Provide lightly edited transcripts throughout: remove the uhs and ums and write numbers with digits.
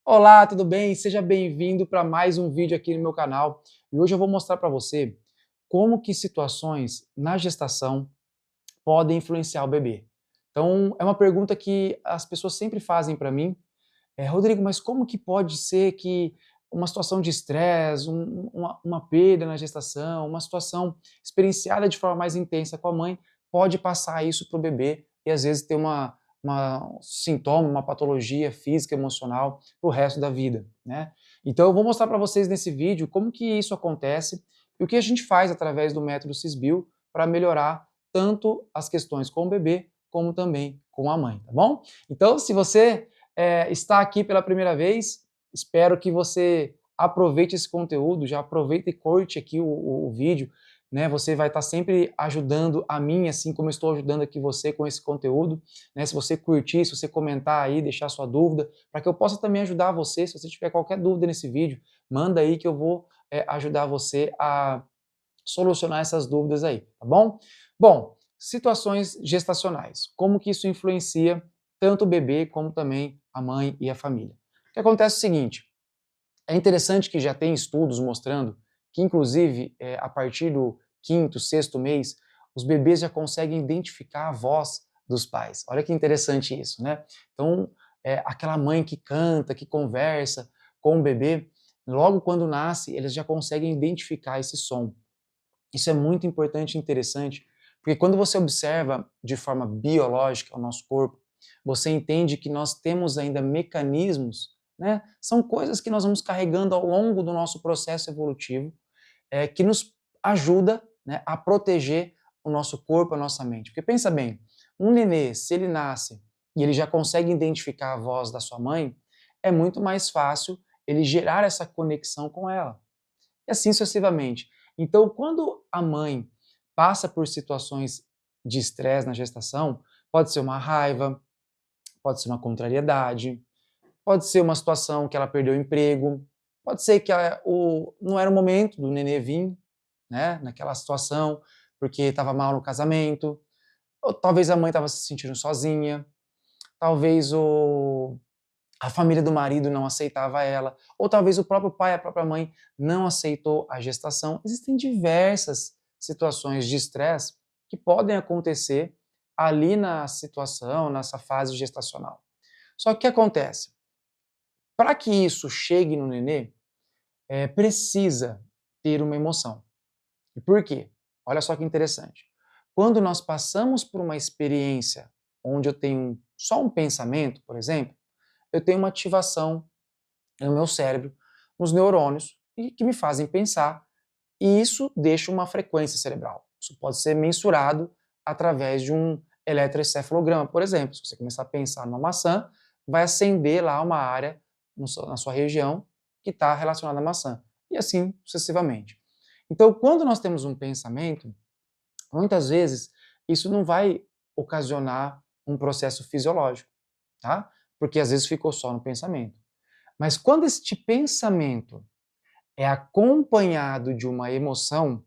Olá, tudo bem? Seja bem-vindo para mais um vídeo aqui no meu canal. E hoje eu vou mostrar para você como que situações na gestação podem influenciar o bebê. Então, é uma pergunta que as pessoas sempre fazem para mim. Rodrigo, mas como que pode ser que uma situação de estresse, uma perda na gestação, uma situação experienciada de forma mais intensa com a mãe, pode passar isso para o bebê e às vezes ter um sintoma, uma patologia física, emocional para o resto da vida, né? Então eu vou mostrar para vocês nesse vídeo como que isso acontece e o que a gente faz através do método Cisbio para melhorar tanto as questões com o bebê como também com a mãe, tá bom? Então, se você está aqui pela primeira vez, espero que você aproveite esse conteúdo, já aproveita e curte aqui o vídeo, né? Você vai estar sempre ajudando a mim, assim como eu estou ajudando aqui você com esse conteúdo, né? Se você curtir, se você comentar aí, deixar sua dúvida, para que eu possa também ajudar você, se você tiver qualquer dúvida nesse vídeo, manda aí que eu vou ajudar você a solucionar essas dúvidas aí, tá bom? Bom, situações gestacionais, como que isso influencia tanto o bebê como também a mãe e a família. O que acontece é o seguinte, é interessante que já tem estudos mostrando que, inclusive, a partir do quinto, sexto mês, os bebês já conseguem identificar a voz dos pais. Olha que interessante isso, né? Então, aquela mãe que canta, que conversa com o bebê, logo quando nasce, eles já conseguem identificar esse som. Isso é muito importante e interessante, porque quando você observa de forma biológica o nosso corpo, você entende que nós temos ainda mecanismos, né? São coisas que nós vamos carregando ao longo do nosso processo evolutivo, que nos ajuda, né, a proteger o nosso corpo, a nossa mente. Porque pensa bem, um nenê, se ele nasce e ele já consegue identificar a voz da sua mãe, é muito mais fácil ele gerar essa conexão com ela e assim sucessivamente. Então, quando a mãe passa por situações de estresse na gestação, pode ser uma raiva, pode ser uma contrariedade, pode ser uma situação que ela perdeu o emprego, pode ser que não era o momento do nenê vir, né, naquela situação, porque estava mal no casamento, ou talvez a mãe estava se sentindo sozinha, talvez a família do marido não aceitava ela, ou talvez o próprio pai, a própria mãe não aceitou a gestação. Existem diversas situações de estresse que podem acontecer ali na situação, nessa fase gestacional. Só que o que acontece? Para que isso chegue no nenê, precisa ter uma emoção. E por quê? Olha só que interessante. Quando nós passamos por uma experiência onde eu tenho só um pensamento, por exemplo, eu tenho uma ativação no meu cérebro, nos neurônios, e que me fazem pensar, e isso deixa uma frequência cerebral. Isso pode ser mensurado através de um eletroencefalograma, por exemplo. Se você começar a pensar numa maçã, vai acender lá uma área na sua região que está relacionada à maçã, e assim sucessivamente. Então, quando nós temos um pensamento, muitas vezes isso não vai ocasionar um processo fisiológico, tá? Porque às vezes ficou só no pensamento. Mas quando este pensamento é acompanhado de uma emoção,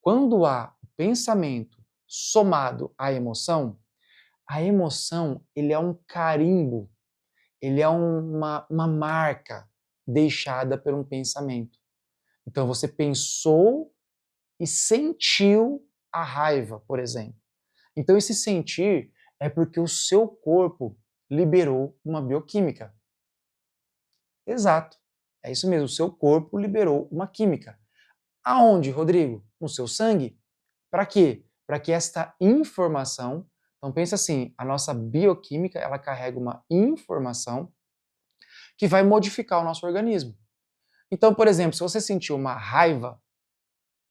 quando há o pensamento somado à emoção, a emoção ele é um carimbo, ele é uma marca deixada por um pensamento. Então você pensou e sentiu a raiva, por exemplo. Então esse sentir é porque o seu corpo liberou uma bioquímica. Exato. É isso mesmo, o seu corpo liberou uma química. Aonde, Rodrigo? No seu sangue. Para quê? Para que esta informação, então pensa assim, a nossa bioquímica, ela carrega uma informação que vai modificar o nosso organismo. Então, por exemplo, se você sentiu uma raiva,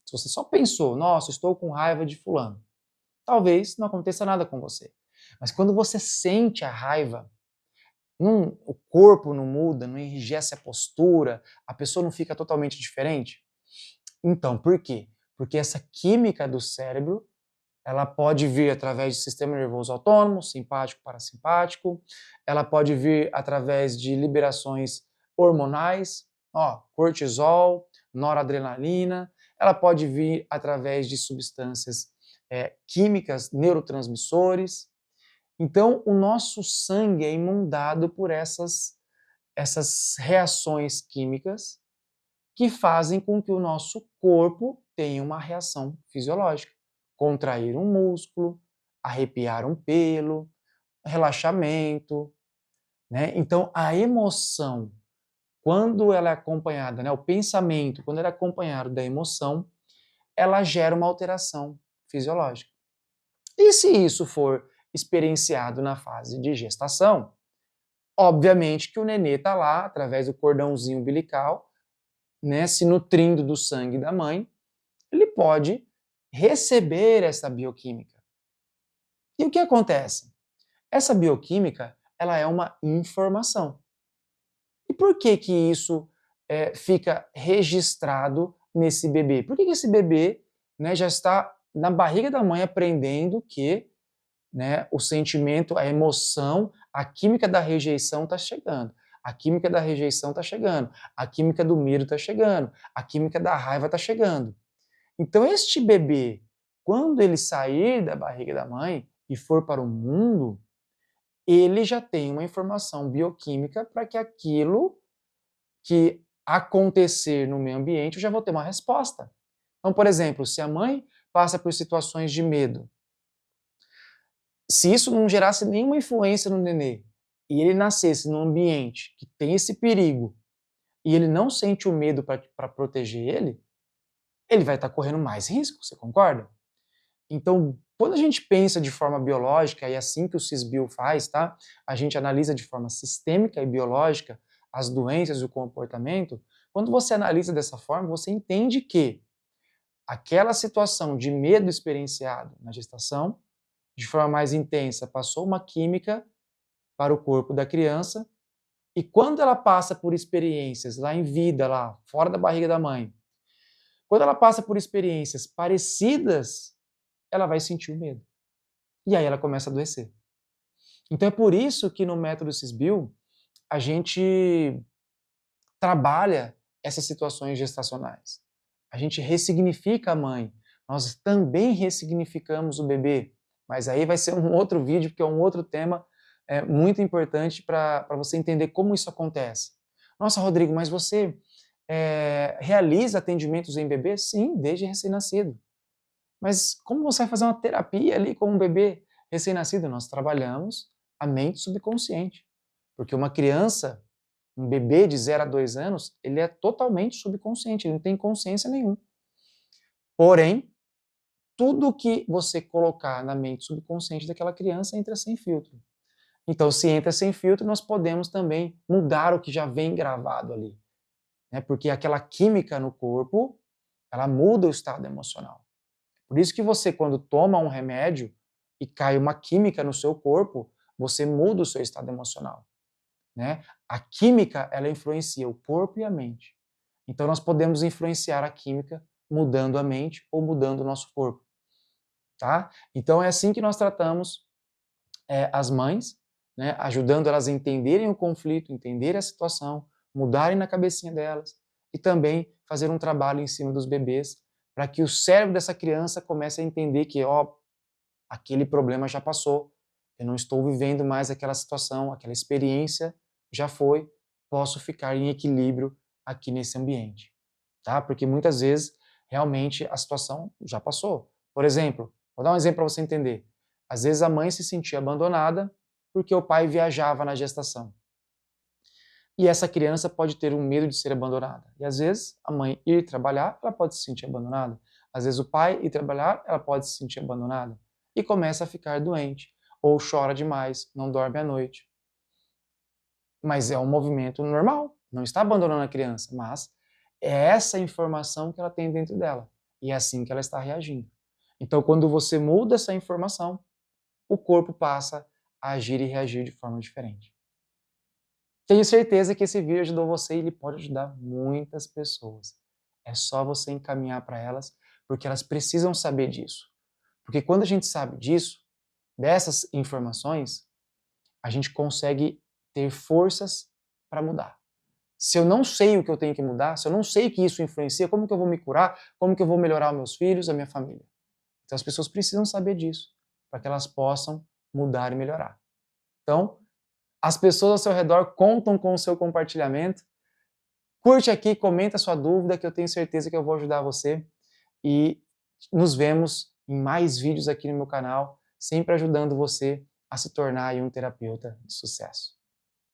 se você só pensou, nossa, estou com raiva de fulano, talvez não aconteça nada com você. Mas quando você sente a raiva, o corpo não muda, não enrijece a postura, a pessoa não fica totalmente diferente? Então, por quê? Porque essa química do cérebro, ela pode vir através do sistema nervoso autônomo, simpático, parasimpático, ela pode vir através de liberações hormonais, cortisol, noradrenalina, ela pode vir através de substâncias químicas, neurotransmissores. Então, o nosso sangue é inundado por essas essas reações químicas que fazem com que o nosso corpo tenha uma reação fisiológica. Contrair um músculo, arrepiar um pelo, relaxamento, né? Então, a emoção, quando ela é acompanhada, né, o pensamento, quando ele é acompanhado da emoção, ela gera uma alteração fisiológica. E se isso for experienciado na fase de gestação, obviamente que o nenê está lá, através do cordãozinho umbilical, né, se nutrindo do sangue da mãe, ele pode receber essa bioquímica. E o que acontece? Essa bioquímica, ela é uma informação. E por que que isso fica registrado nesse bebê? Por que que esse bebê, né, já está na barriga da mãe aprendendo que, né, o sentimento, a emoção, a química da rejeição está chegando. A química da rejeição está chegando. A química do medo está chegando. A química da raiva está chegando. Então, este bebê, quando ele sair da barriga da mãe e for para o mundo, ele já tem uma informação bioquímica para que aquilo que acontecer no meio ambiente, eu já vou ter uma resposta. Então, por exemplo, se a mãe passa por situações de medo, se isso não gerasse nenhuma influência no nenê e ele nascesse num ambiente que tem esse perigo e ele não sente o medo para proteger ele vai estar correndo mais risco, você concorda? Então, quando a gente pensa de forma biológica, e é assim que o Cisbio faz, tá? A gente analisa de forma sistêmica e biológica as doenças e o comportamento. Quando você analisa dessa forma, você entende que aquela situação de medo experienciado na gestação, de forma mais intensa, passou uma química para o corpo da criança, e quando ela passa por experiências lá em vida, lá fora da barriga da mãe, quando ela passa por experiências parecidas, ela vai sentir o medo. E aí ela começa a adoecer. Então é por isso que no método Cisbio a gente trabalha essas situações gestacionais. A gente ressignifica a mãe. Nós também ressignificamos o bebê. Mas aí vai ser um outro vídeo, porque é um outro tema muito importante para você entender como isso acontece. Nossa, Rodrigo, mas você realiza atendimentos em bebê? Sim, desde recém-nascido. Mas como você vai fazer uma terapia ali com um bebê recém-nascido? Nós trabalhamos a mente subconsciente. Porque uma criança, um bebê de 0 a 2 anos, ele é totalmente subconsciente, ele não tem consciência nenhuma. Porém, tudo que você colocar na mente subconsciente daquela criança entra sem filtro. Então, se entra sem filtro, nós podemos também mudar o que já vem gravado ali. Né? Porque aquela química no corpo, ela muda o estado emocional. Por isso que você, quando toma um remédio e cai uma química no seu corpo, você muda o seu estado emocional. Né? A química, ela influencia o corpo e a mente. Então, nós podemos influenciar a química mudando a mente ou mudando o nosso corpo. Tá? Então, é assim que nós tratamos as mães, né? Ajudando elas a entenderem o conflito, entenderem a situação, mudarem na cabecinha delas e também fazer um trabalho em cima dos bebês para que o cérebro dessa criança comece a entender que, ó, aquele problema já passou, eu não estou vivendo mais aquela situação, aquela experiência já foi, posso ficar em equilíbrio aqui nesse ambiente, tá? Porque muitas vezes, realmente, a situação já passou. Por exemplo, vou dar um exemplo para você entender. Às vezes a mãe se sentia abandonada porque o pai viajava na gestação. E essa criança pode ter um medo de ser abandonada. E às vezes a mãe ir trabalhar, ela pode se sentir abandonada. Às vezes o pai ir trabalhar, ela pode se sentir abandonada. E começa a ficar doente. Ou chora demais, não dorme à noite. Mas é um movimento normal. Não está abandonando a criança, mas é essa informação que ela tem dentro dela. E é assim que ela está reagindo. Então, quando você muda essa informação, o corpo passa a agir e reagir de forma diferente. Tenho certeza que esse vídeo ajudou você e ele pode ajudar muitas pessoas. É só você encaminhar para elas, porque elas precisam saber disso. Porque quando a gente sabe disso, dessas informações, a gente consegue ter forças para mudar. Se eu não sei o que eu tenho que mudar, se eu não sei que isso influencia, como que eu vou me curar? Como que eu vou melhorar os meus filhos, a minha família? Então as pessoas precisam saber disso, para que elas possam mudar e melhorar. Então, As pessoas ao seu redor contam com o seu compartilhamento. Curte aqui, comenta a sua dúvida, que eu tenho certeza que eu vou ajudar você. E nos vemos em mais vídeos aqui no meu canal, sempre ajudando você a se tornar aí um terapeuta de sucesso.